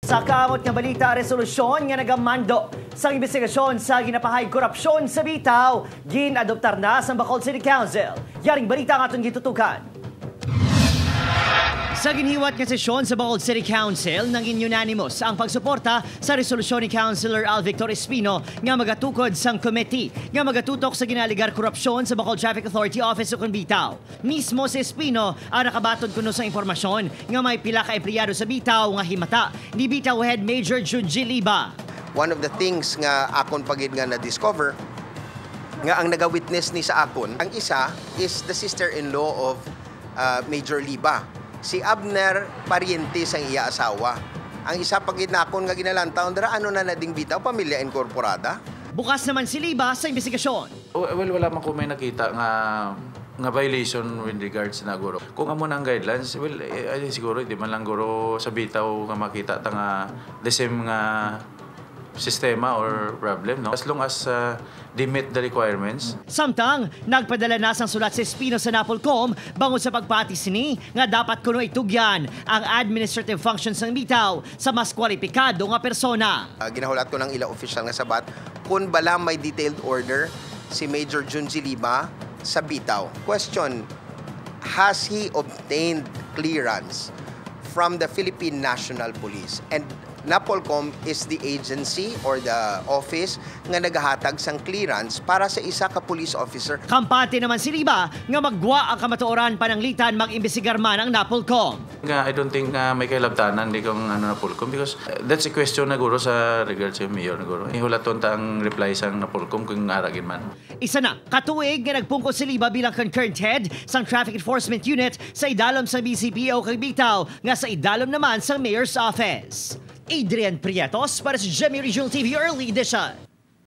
Sa kaamot nga balita, resolusyon nga nagamando sa investigasyon sa ginapahay korupsyon sa bitaw, ginadoptar na sa Bacolod City Council. Yaring balita nga itong gitutukan. Sa ginhiwat nga sesyon sa Bacolod City Council, nangin unanimous ang pagsuporta sa resolusyon ni Councilor Al Victor Espino nga magatukod sang committee nga magatutok sa ginaligar korupsyon sa Bacolod Traffic Authority Office o Bitaw. Mismo si Espino ang nakabatod kuno sa impormasyon nga may pila ka empleyado sa Bitaw nga himata ni Bitaw Head Major Junji Liba. One of the things nga akon pagid nga na-discover nga ang naga-witness ni sa akon, ang isa is the sister-in-law of Major Liba. Si Abner pariente sang iya asawa. Ang isa pagid na akon nga ginalantaon dara ano na nading Bitaw pamilya inkorporada. Bukas naman si Liba sa investigasyon. Well, wala man ko may nakita nga violation with regards na guro. Kung amo nang guidelines, well, siguro hindi man lang guro sa Bitaw nga makita ta nga the same nga sistema or problem, no? As long as they meet the requirements. Samtang, nagpadala na sang sulat si Espino sa Napolcom bangon sa pagpatis ni nga dapat kuno itugyan ang administrative functions ng Bitaw sa mas kwalipikado nga persona. Ginahulat ko ng ilang official nga sabat kung bala may detailed order si Major Junji Liba sa Bitaw. Question, has he obtained clearance from the Philippine National Police? And Napolcom is the agency or the office nga nagahatag sang clearance para sa isa ka police officer. Kampante naman si Liba nga magwa ang kamatuoran pananglitan mag-imbestigar man ang Napolcom. I don't think may kailabtanan di kong Napolcom because that's a question na guro sa regards sa mayor na guro. Ihulaton ta ang reply sang Napolcom kung aragin man. Isa na, katuig nga nagpungko si Liba bilang concurrent head sang Traffic Enforcement Unit sa idalom sa BCPO kag Bitaw nga sa idalom naman sa Mayor's Office. Adrian Prietos para sa GMA Regional TV Early Edition.